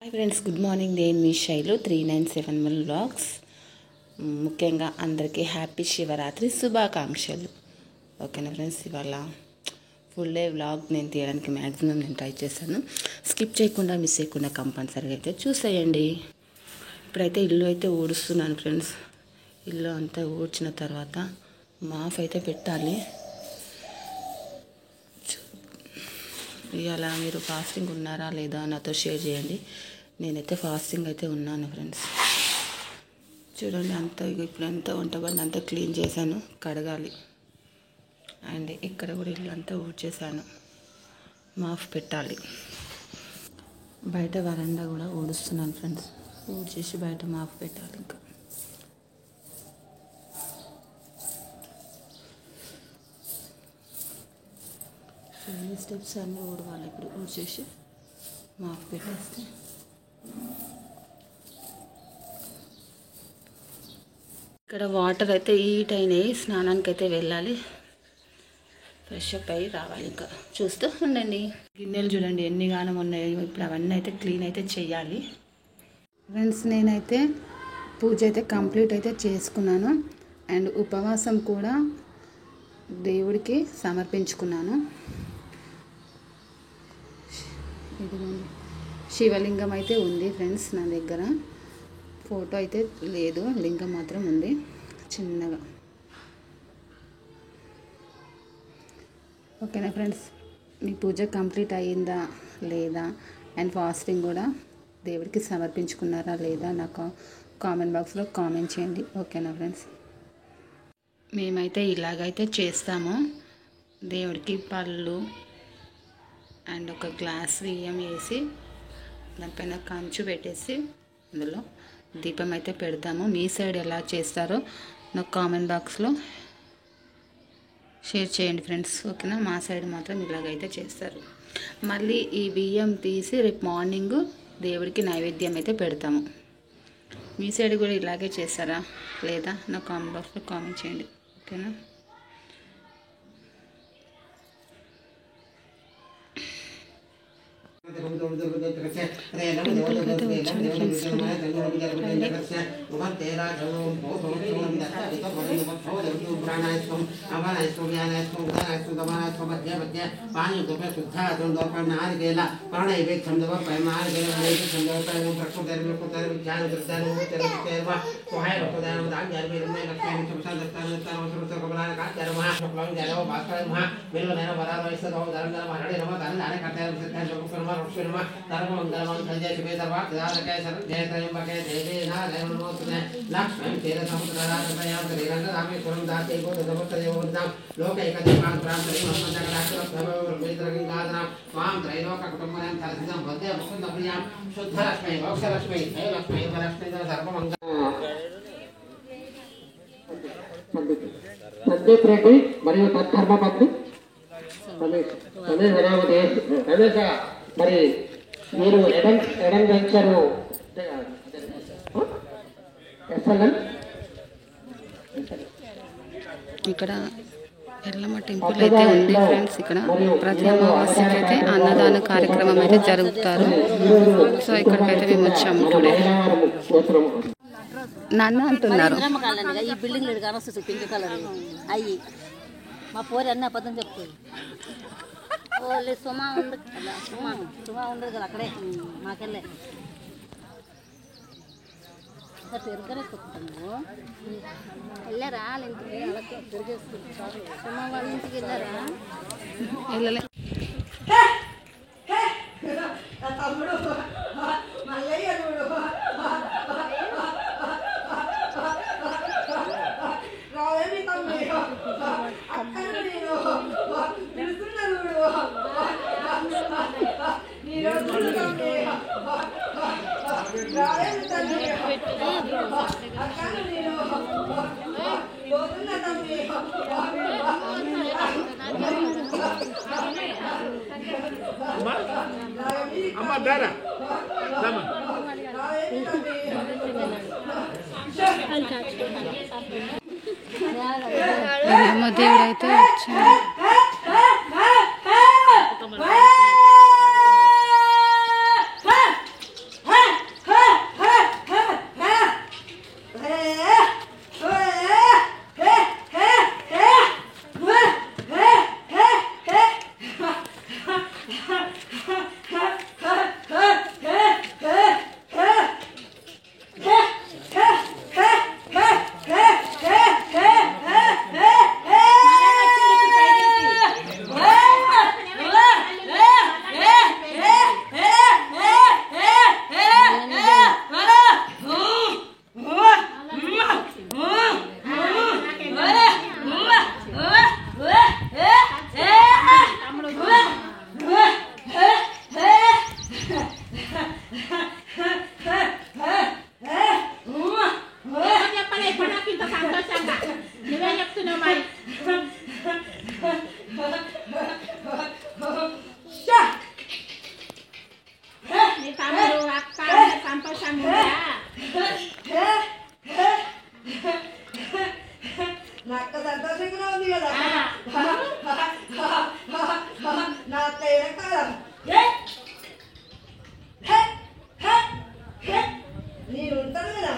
Hi friends, good morning. నేను మీ Shailu 3971 vlogs. ముఖ్యంగా అందరికీ హ్యాపీ శివరాత్రి శుభాకాంక్షలు. ఓకేనా ఫ్రెండ్స్, ఇవాళ ఫుల్ డే వ్లాగ్ నేను తీయడానికి మ్యాక్సిమం నేను ట్రై చేశాను. స్కిప్ చేయకుండా మిస్ చేయకుండా కంపల్సరీగా అయితే చూసేయండి. ఇప్పుడైతే ఇల్లు అయితే ఊడుస్తున్నాను ఫ్రెండ్స్. ఇల్లు అంతా ఊడ్చిన తర్వాత మాఫ్ అయితే పెట్టాలి. ఇవాళ మీరు ఫాస్టింగ్ ఉన్నారా లేదా నాతో షేర్ చేయండి. నేనైతే ఫాస్టింగ్ అయితే ఉన్నాను ఫ్రెండ్స్. చూడండి, అంతా ఇప్పుడు అంతా వంటబండి అంతా క్లీన్ చేశాను, కడగాలి. అండ్ ఇక్కడ కూడా ఇల్లు అంతా ఊడ్చేసాను, మాఫ్ పెట్టాలి. బయట వరండా కూడా ఊడుస్తున్నాను ఫ్రెండ్స్. ఊడ్చేసి బయట మాఫ్ పెట్టాలి. ఇంకా ఈ స్టెప్స్ అన్నీ ఊడవాలి. ఇప్పుడు ఊడ్చేసి మాఫ్ పెట్టేస్తే ఇక్కడ వాటర్ అయితే హీట్ అయినాయి. స్నానానికి అయితే వెళ్ళాలి, ఫ్రెష్ అప్ అయ్యి రావాలి. ఇంకా చూస్తూ ఉండండి. గిన్నెలు చూడండి ఎన్ని గానం ఉన్నాయో. ఇప్పుడు అవన్నీ అయితే క్లీన్ అయితే చేయాలి ఫ్రెండ్స్. నేనైతే పూజ అయితే కంప్లీట్ అయితే చేసుకున్నాను. అండ్ ఉపవాసం కూడా దేవుడికి సమర్పించుకున్నాను. ఇదిగోండి, శివలింగం అయితే ఉంది ఫ్రెండ్స్ నా దగ్గర. ఫోటో అయితే లేదు, లింగం మాత్రం ఉంది చిన్నగా. ఓకేనా ఫ్రెండ్స్, మీ పూజ కంప్లీట్ అయ్యిందా లేదా, అండ్ ఫాస్టింగ్ కూడా దేవుడికి సమర్పించుకున్నారా లేదా నాకు కామెంట్ బాక్స్లో కామెంట్ చేయండి. ఓకేనా ఫ్రెండ్స్, మేమైతే ఇలాగైతే చేస్తాము. దేవుడికి పళ్ళు అండ్ ఒక గ్లాస్ బియ్యం వేసి దానిపైన కంచు పెట్టేసి అందులో దీపం అయితే పెడతాము. మీ సైడ్ ఎలా చేస్తారో నాకు కామెంట్ బాక్స్లో షేర్ చేయండి ఫ్రెండ్స్. ఓకేనా, మా సైడ్ మాత్రం ఇలాగైతే చేస్తారు. మళ్ళీ ఈ బియ్యం తీసి రేపు మార్నింగ్ దేవుడికి నైవేద్యం అయితే పెడతాము. మీ సైడ్ కూడా ఇలాగే చేస్తారా లేదా నాకు కామెంట్ బాక్స్లో కామెంట్ చేయండి. ఓకేనా, సందీప్ రెడ్డి మరియు తద్ధర్మపతి రమేష్ మరి మీరు ఎడం వెంచరు ఇక్కడ ఎల్లమ్మ టెంపుల్ అయితే ఉంది ఫ్రెండ్స్. ఇక్కడ ప్రతి అమావాస్యకి అయితే అన్నదాన కార్యక్రమం అయితే జరుగుతారు. సో ఇక్కడికైతే మేము వచ్చాము టుడే. నాన్న అంటున్నారు ఈ బిల్డింగ్ కానొస్తుంది పింక్ కలర్ అయ్యి మా పోరి అన్న అబద్ధం చెప్తుంది. ఓలే సుమా ఉండదు కదా, సుమా ఉండదు కదా అక్కడే మాకెళ్ళే తిరగరే కొట్టుకుంటాము. వెళ్ళారా వాళ్ళ ఇంటికి అలా తిరిగేస్తుంది. సుమా వాళ్ళ ఇంటికి వెళ్ళారా? వెళ్ళలే. దేవుడు అయితే వచ్చాడు. నాకు సంతోషంగా ఉంది కదా నా పేరు కాలం నేను ఉంటాను కదా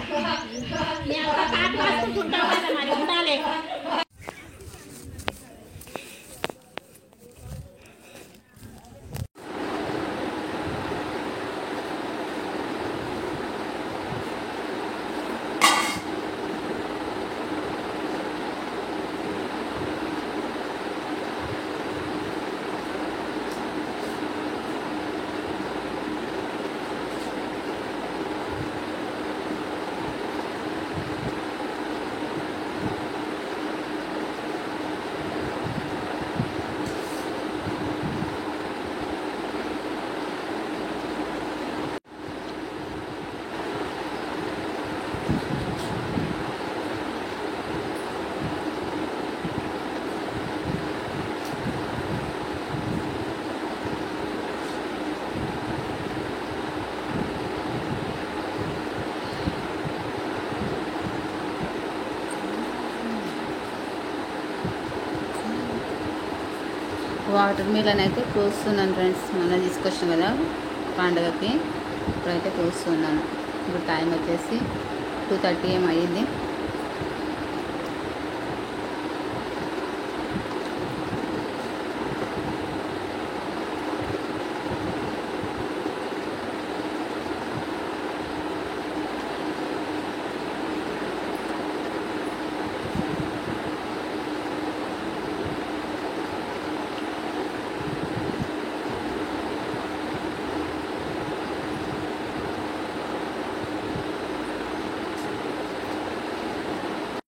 వాటర్ మిలన్ అయితే కోస్తున్నాను ఫ్రెండ్స్, మొన్న తీసుకొచ్చాను కదా పండుగకి. ఇప్పుడైతే కోస్తున్నాను. ఇప్పుడు టైం వచ్చేసి 2:30 ఏం అయ్యింది.